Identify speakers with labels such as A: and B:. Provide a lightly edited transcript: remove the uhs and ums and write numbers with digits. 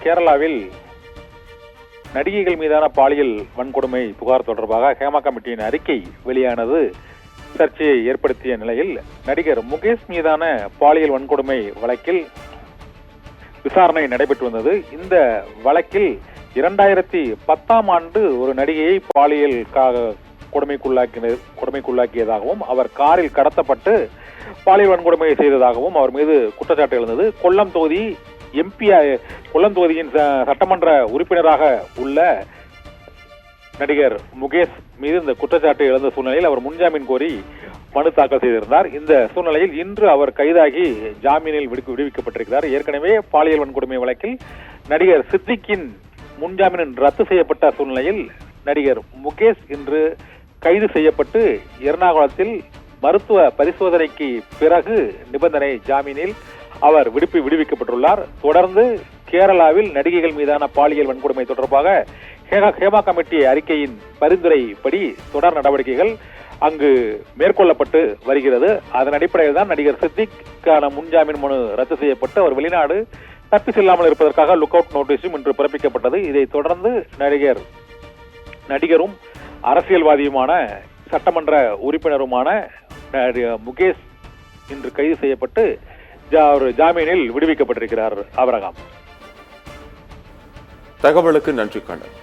A: கேரளாவில் நடிகைகள் மீதான பாலியல் வன்கொடுமை புகார் தொடர்பாக ஹேமா கமிட்டியின் அறிக்கை வெளியானது சர்ச்சையை ஏற்படுத்திய நிலையில் நடிகர் முகேஷ் மீதான பாலியல் வன்கொடுமை வழக்கில் விசாரணை நடைபெற்று வந்தது. இந்த வழக்கில் 2010ஆம் ஆண்டு ஒரு நடிகையை பாலியல் கொடுமைக்குள்ளாக்கியதாகவும் அவர் காரில் கடத்தப்பட்டு பாலியல் வன்கொடுமை செய்ததாகவும் அவர் மீது குற்றச்சாட்டு எழுந்தது. கொல்லம் தொகுதியின் சட்டமன்ற உறுப்பினராக உள்ள நடிகர் முகேஷ் மீது இந்த குற்றச்சாட்டு எழுந்த சூழ்நிலையில் அவர் முன்ஜாமீன் கோரி மனு தாக்கல் செய்திருந்தார். இந்த சூழ்நிலையில் இன்று அவர் கைதாகி ஜாமீனில் விடுவிக்கப்பட்டிருக்கிறார். ஏற்கனவே பாலியல் வன்கொடுமை வழக்கில் நடிகர் சித்திக்கின் முன்ஜாமீன் ரத்து செய்யப்பட்ட சூழ்நிலையில் நடிகர் முகேஷ் இன்று கைது செய்யப்பட்டு எர்ணாகுளத்தில் மருத்துவ பரிசோதனைக்கு பிறகு நிபந்தனை ஜாமீனில் அவர் விடுவிக்கப்பட்டுள்ளார். தொடர்ந்து கேரளாவில் நடிகைகள் மீதான பாலியல் வன்கொடுமை தொடர்பாக ஹேமா கமிட்டி அறிக்கையின் பரிந்துரைப்படி தொடர் நடவடிக்கைகள் அங்கு மேற்கொள்ளப்பட்டு வருகிறது. அதன் அடிப்படையில் தான் நடிகர் சித்திக்கான முன்ஜாமீன் மனு ரத்து செய்யப்பட்டு அவர் வெளிநாடு தப்பி செல்லாமல் இருப்பதற்காக லுக் அவுட் நோட்டீஸும் இன்று பிறப்பிக்கப்பட்டது. இதைத் தொடர்ந்து நடிகரும் அரசியல்வாதியுமான சட்டமன்ற உறுப்பினருமான முகேஷ் இன்று கைது செய்யப்பட்டு ஜாமீனில் விடுவிக்கப்பட்டிருக்கிறார். ஆபிரகாம்,
B: தகவலுக்கு நன்றி கண்ணன்.